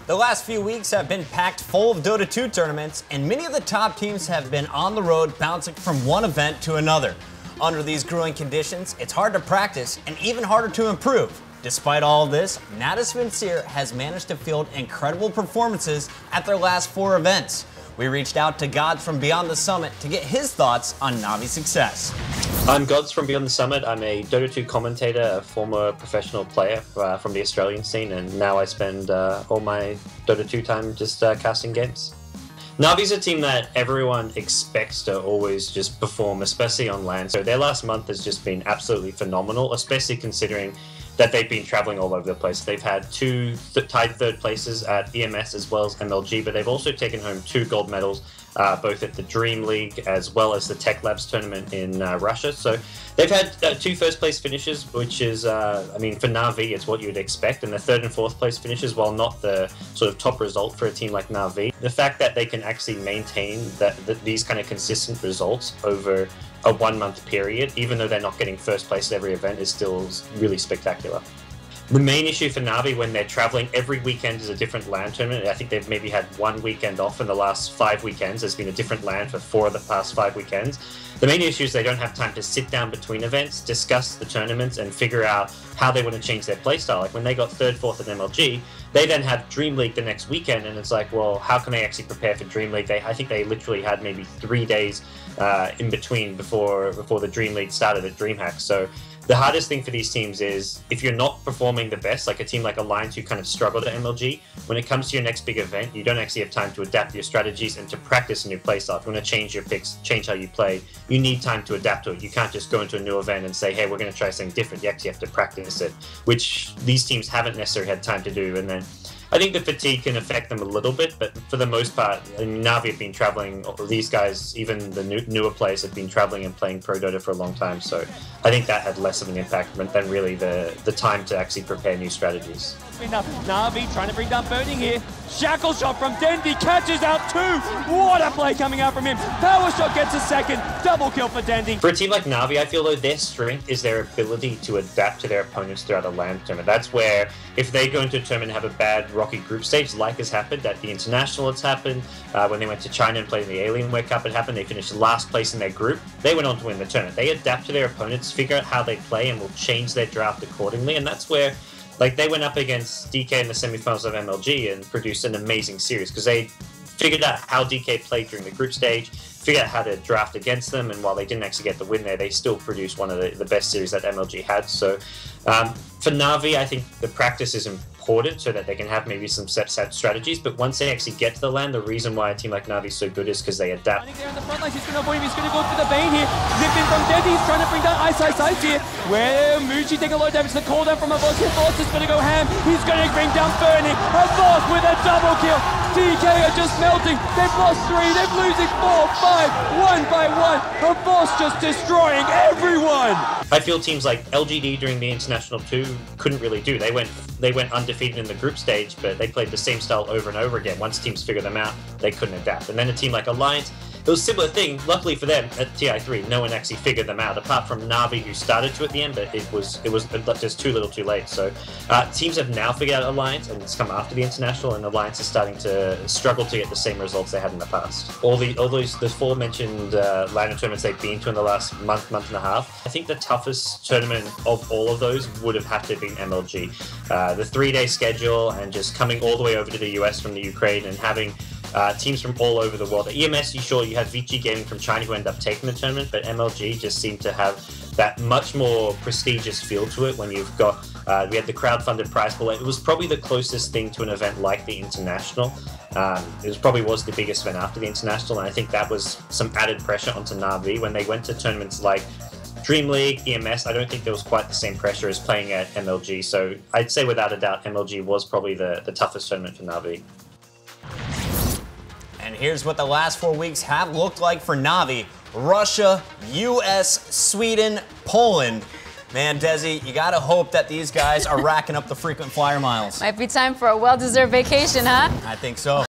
The last few weeks have been packed full of Dota 2 tournaments, and many of the top teams have been on the road bouncing from one event to another. Under these grueling conditions, it's hard to practice and even harder to improve. Despite all of this, Natus Vincere has managed to field incredible performances at their last 4 events. We reached out to Godz from Beyond the Summit to get his thoughts on Na'Vi's success. I'm Godz from Beyond the Summit. I'm a Dota 2 commentator, a former professional player from the Australian scene, and now I spend all my Dota 2 time just casting games. Na'Vi's a team that everyone expects to always just perform, especially on LAN. So their last month has just been absolutely phenomenal, especially considering that they've been traveling all over the place. They've had 2 tied third places at EMS as well as MLG, but they've also taken home 2 gold medals, both at the Dream League as well as the Tech Labs tournament in Russia. So they've had 2 first place finishes, which is, I mean, for Na'Vi, it's what you'd expect. And the 3rd and 4th place finishes, while not the sort of top result for a team like Na'Vi, the fact that they can actually maintain these kind of consistent results over a 1-month period, even though they're not getting first place at every event, is still really spectacular. The main issue for Na'Vi when they're traveling every weekend is a different LAN tournament. I think they've maybe had 1 weekend off in the last 5 weekends. There's been a different LAN for 4 of the past 5 weekends. The main issue is they don't have time to sit down between events, discuss the tournaments, and figure out how they want to change their playstyle. Like when they got 3rd, 4th at MLG, they then have Dream League the next weekend, and it's like, well, how can they actually prepare for Dream League? I think they literally had maybe 3 days in between before the Dream League started at DreamHack. So the hardest thing for these teams is if you're not performing the best, like a team like Alliance who kind of struggled at MLG, when it comes to your next big event, you don't actually have time to adapt your strategies and to practice a new playstyle. If you want to change your picks, change how you play, you need time to adapt to it. You can't just go into a new event and say, hey, we're going to try something different. You actually have to practice it, which these teams haven't necessarily had time to do. And then I think the fatigue can affect them a little bit, but for the most part, Na'Vi have been traveling, these guys, even the newer players have been traveling and playing Pro Dota for a long time, so I think that had less of an impact than really the time to actually prepare new strategies. Na'Vi trying to bring down Burning here. Shackle shot from Dendy, catches out 2. What a play coming out from him. Power shot gets a 2nd, double kill for Dendy. For a team like Na'Vi, I feel though their strength is their ability to adapt to their opponents throughout a LAN tournament. That's where if they go into a tournament and have a bad rocky group stage, like has happened at the International, it's happened. When they went to China and played in the Alienware Cup, it happened. They finished last place in their group. They went on to win the tournament. They adapt to their opponents, figure out how they play, and will change their draft accordingly. And that's where, like, they went up against DK in the semifinals of MLG and produced an amazing series because they figured out how DK played during the group stage, figured out how to draft against them, and while they didn't actually get the win there, they still produced one of the best series that MLG had. So for Na'Vi, I think the practice is important so that they can have maybe some set strategies, but once they actually get to the LAN, the reason why a team like Na'Vi is so good is because they adapt. There in the front line, he's going to avoid him, he's going to go for the Bane here. Zip in from Dendy, he's trying to bring down Ice here. Where Muji taking a lot of damage, the call down from a boss here. Boss is going to go ham, he's going to bring down Burning. A boss with a double kill. DK are just melting, they've lost 3, they're losing 4, 5, 1 by 1. A boss just destroying everyone. I feel teams like LGD during the International 2 couldn't really do. They went undefeated in the group stage, but they played the same style over and over again. Once teams figured them out, they couldn't adapt. And then a team like Alliance, it was a similar thing. Luckily for them, at TI3, no one actually figured them out, apart from Na'Vi, who started to at the end, but it was just too little too late. So teams have now figured out Alliance, and it's come after the International, and Alliance is starting to struggle to get the same results they had in the past. All those 4 mentioned LAN tournaments they've been to in the last month and a half, I think the toughest tournament of all of those would have had to have been MLG. The 3-day schedule and just coming all the way over to the US from the Ukraine and having teams from all over the world. At EMS, you had VG Gaming from China who ended up taking the tournament, but MLG just seemed to have that much more prestigious feel to it when you've got, we had the crowdfunded prize pool. It was probably the closest thing to an event like the International. It probably was the biggest event after the International, and I think that was some added pressure onto Na'Vi when they went to tournaments like Dream League, EMS. I don't think there was quite the same pressure as playing at MLG, so I'd say without a doubt MLG was probably the toughest tournament for Na'Vi. And here's what the last 4 weeks have looked like for Na'Vi. Russia, US, Sweden, Poland. Man, Desi, you gotta hope that these guys are racking up the frequent flyer miles. Might be time for a well-deserved vacation, huh? I think so.